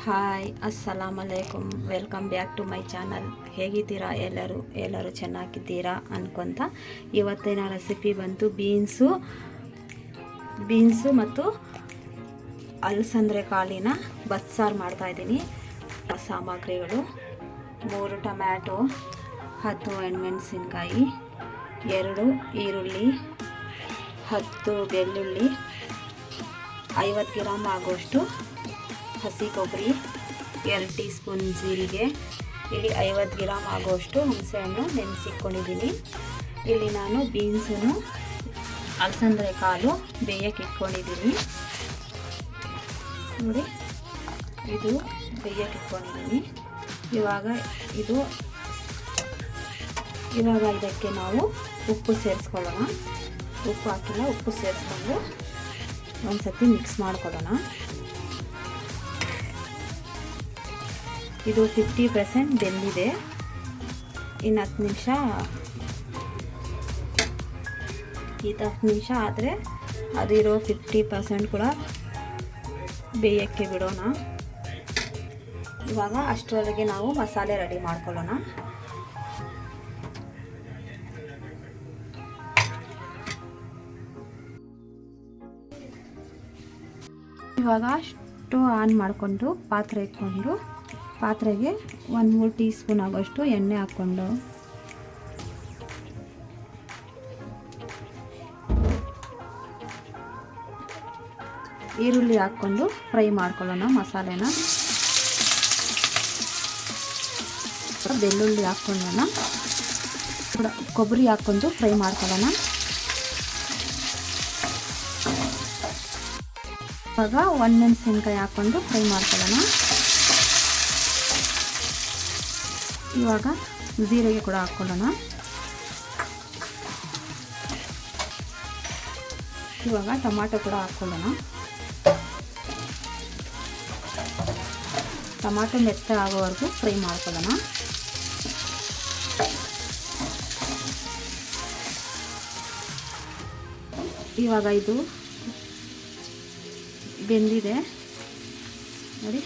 Hi ಅಸ್ಸಲಾಮಲೈಕುಮ್, welcome back to my channel. ಹೇಗಿದ್ದೀರಾ ಎಲ್ಲರೂ ಚೆನ್ನಾಗಿದ್ದೀರಾ ಅನ್ಕೊತ ಇವತ್ತಿನ ರೆಸಿಪಿ ಬಂತು ಬೀನ್ಸು ಮತ್ತು ಅಲಸಂದ್ರೆ ಕಾಳಿನ ಬಸ್ಸಾರು ಮಾಡ್ತಾಯಿದ್ದೀನಿ. ಸಾಮಗ್ರಿಗಳು: 3 ಟೊಮ್ಯಾಟೊ, 10 ಒಣಮೆಣಸಿನ್ಕಾಯಿ, 2 ಈರುಳ್ಳಿ, 10 ಬೆಳ್ಳುಳ್ಳಿ, 50 ಗ್ರಾಮ್ ಆಗುವಷ್ಟು ಹಸಿ ಕೊಬ್ಬರಿ, 2 ಟೀ ಸ್ಪೂನ್ ಜೀರಿಗೆ, ಇಲ್ಲಿ 50 ಗ್ರಾಮ್ ಆಗುವಷ್ಟು ಹುಣಸೆಹಣ್ಣು ನೆನೆಸಿಟ್ಕೊಂಡಿದ್ದೀನಿ. ಇಲ್ಲಿ ನಾನು ಬೀನ್ಸನ್ನು ಅಲಸಂದ್ರೆ ಕಾಳು ಬೇಯಕ್ಕೆ ಇಟ್ಕೊಂಡಿದ್ದೀನಿ. ನೋಡಿ, ಇದು ಬೇಯಕ್ಕೆ ಇಟ್ಕೊಂಡಿದ್ದೀನಿ. ಇವಾಗ ಇದಕ್ಕೆ ನಾವು ಉಪ್ಪು ಸೇರಿಸ್ಕೊಳ್ಳೋಣ. ಉಪ್ಪು ಹಾಕಿಲ್ಲ, ಉಪ್ಪು ಸೇರಿಸ್ಕೊಂಡು ಒಂದು ಸತಿ ಮಿಕ್ಸ್ ಮಾಡ್ಕೊಳ್ಳೋಣ. ಇದು 50% ಬೆಂದಿದೆ. ಇನ್ನು 10 ನಿಮಿಷ ಆದರೆ ಅದಿರೋ 50% ಕೂಡ ಬೇಯಕ್ಕೆ ಬಿಡೋಣ. ಇವಾಗ ಅಷ್ಟರೊಳಗೆ ನಾವು ಮಸಾಲೆ ರೆಡಿ ಮಾಡ್ಕೊಳ್ಳೋಣ. ಇವಾಗ ಸ್ಟವ್ ಆನ್ ಮಾಡಿಕೊಂಡು ಪಾತ್ರೆ ಇಟ್ಕೊಂಡು ಪಾತ್ರೆಗೆ 1-3 ಟೀ ಸ್ಪೂನ್ ಆಗೋಷ್ಟು ಎಣ್ಣೆ ಹಾಕ್ಕೊಂಡು ಈರುಳ್ಳಿ ಹಾಕ್ಕೊಂಡು ಫ್ರೈ ಮಾಡ್ಕೊಳ್ಳೋಣ ಮಸಾಲೆನ. ಬೆಳ್ಳುಳ್ಳಿ ಹಾಕ್ಕೊಳ್ಳೋಣ, ಕೊಬ್ಬರಿ ಹಾಕ್ಕೊಂಡು ಫ್ರೈ ಮಾಡ್ಕೊಳ್ಳೋಣ. ಇವಾಗ ಒಣಮೆಣಸಿನ್ಕಾಯಿ ಹಾಕ್ಕೊಂಡು ಫ್ರೈ ಮಾಡ್ಕೊಳ್ಳೋಣ. ಇವಾಗ ಜೀರಿಗೆ ಕೂಡ ಹಾಕ್ಕೊಳ್ಳೋಣ. ಇವಾಗ ಟೊಮಾಟೊ ಕೂಡ ಹಾಕ್ಕೊಳ್ಳೋಣ. ಟೊಮಾಟೊ ಮೆತ್ತ ಆಗೋವರೆಗೂ ಫ್ರೈ ಮಾಡ್ಕೊಳ್ಳೋಣ. ಇವಾಗ ಇದು ಬೆಂದಿದೆ ನೋಡಿ,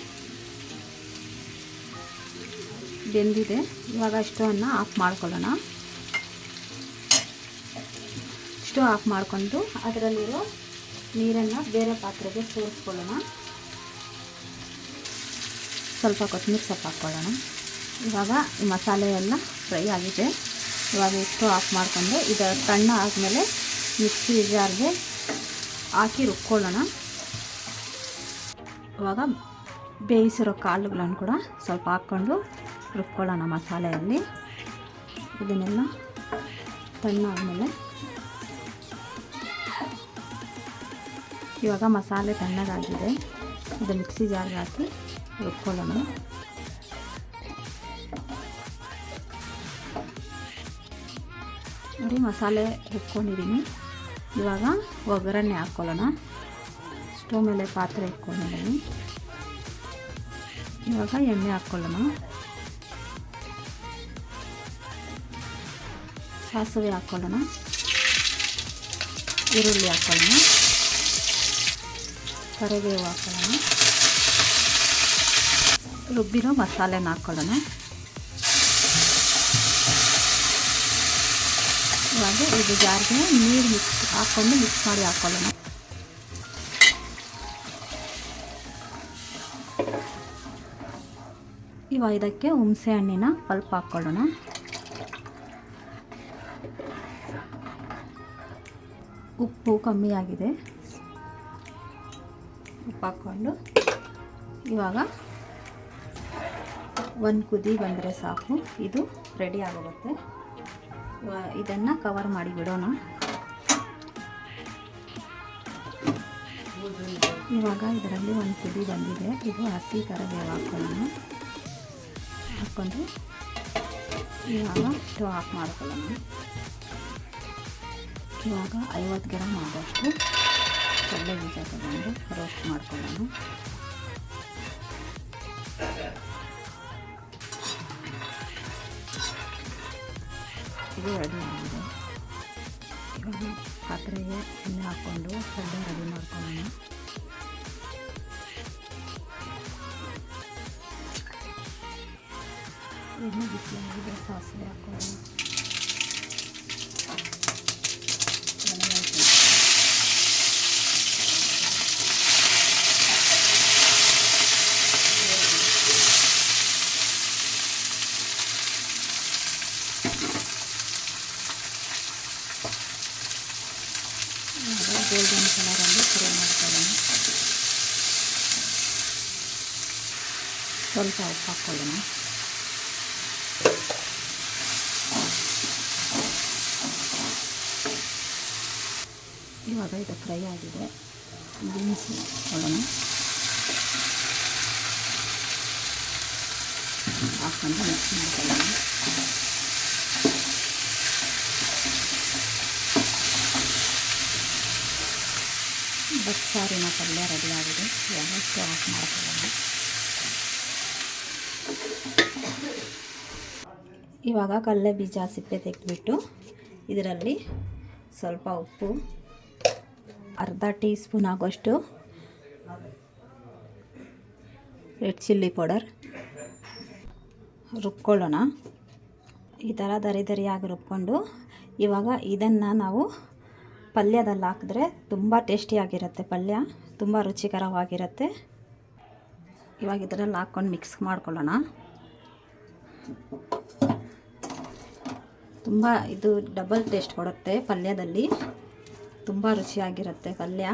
ಬೆಂದಿದೆ. ಇವಾಗ ಸ್ಟವನ್ನು ಆಫ್ ಮಾಡ್ಕೊಳ್ಳೋಣ. ಸ್ಟವ್ ಆಫ್ ಮಾಡಿಕೊಂಡು ಅದರಲ್ಲಿರೋ ನೀರನ್ನು ಬೇರೆ ಪಾತ್ರೆಗೆ ಸೇರಿಸ್ಕೊಳ್ಳೋಣ. ಸ್ವಲ್ಪ ಕೊತ್ತಂಬರಿ ಸೊಪ್ಪು ಹಾಕ್ಕೊಳ್ಳೋಣ. ಇವಾಗ ಈ ಮಸಾಲೆ ಎಲ್ಲ ಫ್ರೈ ಆಗಿದೆ. ಇವಾಗ ಸ್ಟವ್ ಆಫ್ ಮಾಡಿಕೊಂಡು ಇದು ತಣ್ಣ ಆದಮೇಲೆ ಮಿಕ್ಸಿ ಜಾರ್ಗೆ ಹಾಕಿ ರುಬ್ಕೊಳ್ಳೋಣ. ಇವಾಗ ಬೇಯಿಸಿರೋ ಕಾಳುಗಳನ್ನು ಕೂಡ ಸ್ವಲ್ಪ ಹಾಕ್ಕೊಂಡು ರುಬ್ಕೊಳ್ಳೋಣ ಮಸಾಲೆಯಲ್ಲಿ. ಇದನ್ನೆಲ್ಲ ತಣ್ಣಾದಮೇಲೆ ಇವಾಗ ಮಸಾಲೆ ತಣ್ಣಗಾಗಿದೆ. ಇದು ಮಿಕ್ಸಿ ಜಾರ್ಗೆ ಹಾಕಿ ರುಬ್ಕೊಳ್ಳೋಣ. ನೋಡಿ, ಮಸಾಲೆ ರುಬ್ಕೊಂಡಿದ್ದೀನಿ. ಇವಾಗ ಒಗ್ಗರಣೆ ಹಾಕ್ಕೊಳ್ಳೋಣ. ಸ್ಟವ್ ಮೇಲೆ ಪಾತ್ರೆ ಇಟ್ಕೊಂಡಿದ್ದೀನಿ. ಇವಾಗ ಎಣ್ಣೆ ಹಾಕ್ಕೊಳ್ಳೋಣ. ಸಾಸಿವೆ ಹಾಕ್ಕೊಳ್ಳೋಣ. ಈರುಳ್ಳಿ ಹಾಕ್ಕೊಳ್ಳೋಣ. ಕರಿಬೇವು ಹಾಕ್ಕೊಳ್ಳೋಣ. ರುಬ್ಬಿರೋ ಮಸಾಲೆನ ಹಾಕ್ಕೊಳ್ಳೋಣ. ಇವಾಗ ಇದು ಜಾರ್ಗೆ ನೀರು ಹಾಕ್ಕೊಂಡು ಮಿಕ್ಸ್ ಮಾಡಿ ಹಾಕ್ಕೊಳ್ಳೋಣ. ಇವಾಗ ಇದಕ್ಕೆ ಹುಣಸೆ ಹಣ್ಣಿನ ಪಲ್ಪ್ ಹಾಕ್ಕೊಳ್ಳೋಣ. ಉಪ್ಪು ಕಮ್ಮಿ ಆಗಿದೆ, ಉಪ್ಪು ಹಾಕ್ಕೊಂಡು ಇವಾಗ ಒಂದು ಕುದಿ ಬಂದರೆ ಸಾಕು, ಇದು ರೆಡಿ ಆಗೋಗುತ್ತೆ. ಇದನ್ನು ಕವರ್ ಮಾಡಿ ಬಿಡೋಣ. ಇವಾಗ ಇದರಲ್ಲಿ ಒಂದು ಕುದಿ ಬಂದಿದೆ. ಇದು ಹಸಿ ಕರಿಬೇವು ಹಾಕ್ಕೊಳ್ಳೋಣ. ಹಾಕ್ಕೊಂಡು ಇವಾಗ ಸ್ಟವ್ ಆಫ್ ಮಾಡ್ಕೊಳ್ಳೋಣ. ಇವಾಗ 50 ಗ್ರಾಮ್ ಆಗೋಷ್ಟು ಕಡಲೆ ಬೀಜ ತಗೊಂಡು ರೋಸ್ಟ್ ಮಾಡ್ಕೊಳ್ಳೋಣ. ಇದು ರೆಡಿ ಆಗಿದೆ. ಇವಾಗ ಪಾತ್ರೆಗೆ ಎಣ್ಣೆ ಹಾಕ್ಕೊಂಡು ಕಡಲೆ ರೆಡಿ ಮಾಡ್ಕೊಳ್ಳೋಣ. ಎಣ್ಣೆ ಬಿಸಿಯಾಗಿದೆ, ಸಾಸಿವೆ ಹಾಕೋಣ. ಗೋಲ್ಡನ್ ಕಲರಲ್ಲಿ ಫ್ರೈ ಮಾಡ್ಕೊಳ್ಳೋಣ. ಸ್ವಲ್ಪ ಉಪ್ಪು ಹಾಕ್ಕೊಳ್ಳೋಣ. ಇವಾಗ ಇದು ಫ್ರೈ ಆಗಿದೆ, ಬೀನ್ಸ್ ಹಾಕ್ಕೊಳ್ಳೋಣ. ಹಾಕ್ಕೊಂಡು ಮಿಕ್ಸ್ ಮಾಡ್ಕೊಳ್ಳೋಣ. ಬಸ್ಸಾರಿನ ಪಲ್ಯ ರೆಡಿಯಾಗಿದೆ. ಇವಾಗ ಸ್ಟವ್ ಆಫ್ ಮಾಡ್ಕೊಳ್ಳೋಣ. ಇವಾಗ ಕಡಲೆ ಬೀಜ ಸಿಪ್ಪೆ ತೆಗೆದುಬಿಟ್ಟು ಇದರಲ್ಲಿ ಸ್ವಲ್ಪ ಉಪ್ಪು, ಅರ್ಧ ಟೀ ಸ್ಪೂನ್ ಆಗೋಷ್ಟು ರೆಡ್ ಚಿಲ್ಲಿ ಪೌಡರ್ ರುಬ್ಕೊಳ್ಳೋಣ. ಈ ಥರ ದರಿಯಾಗಿ ರುಬ್ಕೊಂಡು ಇವಾಗ ಇದನ್ನು ನಾವು ಪಲ್ಯದಲ್ಲಿ ಹಾಕಿದ್ರೆ ತುಂಬ ಟೇಸ್ಟಿಯಾಗಿರುತ್ತೆ. ಪಲ್ಯ ತುಂಬ ರುಚಿಕರವಾಗಿರುತ್ತೆ. ಇವಾಗ ಇದರಲ್ಲಿ ಹಾಕ್ಕೊಂಡು ಮಿಕ್ಸ್ ಮಾಡ್ಕೊಳ್ಳೋಣ. ತುಂಬ ಇದು ಡಬಲ್ ಟೇಸ್ಟ್ ಕೊಡುತ್ತೆ ಪಲ್ಯದಲ್ಲಿ, ತುಂಬ ರುಚಿಯಾಗಿರುತ್ತೆ ಪಲ್ಯ.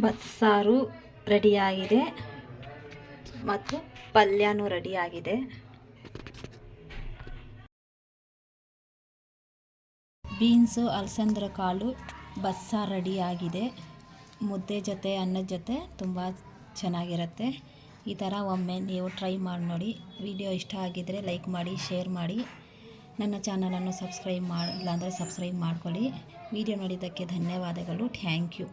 ಬಸ್ಸಾರು ರೆಡಿಯಾಗಿದೆ ಮತ್ತು ಪಲ್ಯನೂ ರೆಡಿಯಾಗಿದೆ. ಬೀನ್ಸು, ಅಲಸಂದ್ರ ಕಾಳು ಬಸ್ಸಾರು ರೆಡಿಯಾಗಿದೆ. ಮುದ್ದೆ ಜೊತೆ, ಅನ್ನದ ಜೊತೆ ತುಂಬ ಚೆನ್ನಾಗಿರುತ್ತೆ. ಈ ಥರ ಒಮ್ಮೆ ನೀವು ಟ್ರೈ ಮಾಡಿ ನೋಡಿ. ವಿಡಿಯೋ ಇಷ್ಟ ಆಗಿದ್ದರೆ ಲೈಕ್ ಮಾಡಿ, ಶೇರ್ ಮಾಡಿ. ನನ್ನ ಚಾನಲನ್ನು ಸಬ್ಸ್ಕ್ರೈಬ್ ಮಾಡಿಲ್ಲ ಅಂದರೆ ಸಬ್ಸ್ಕ್ರೈಬ್ ಮಾಡ್ಕೊಳ್ಳಿ. ವಿಡಿಯೋ ನೋಡಿದ್ದಕ್ಕೆ ಧನ್ಯವಾದಗಳು. Thank you.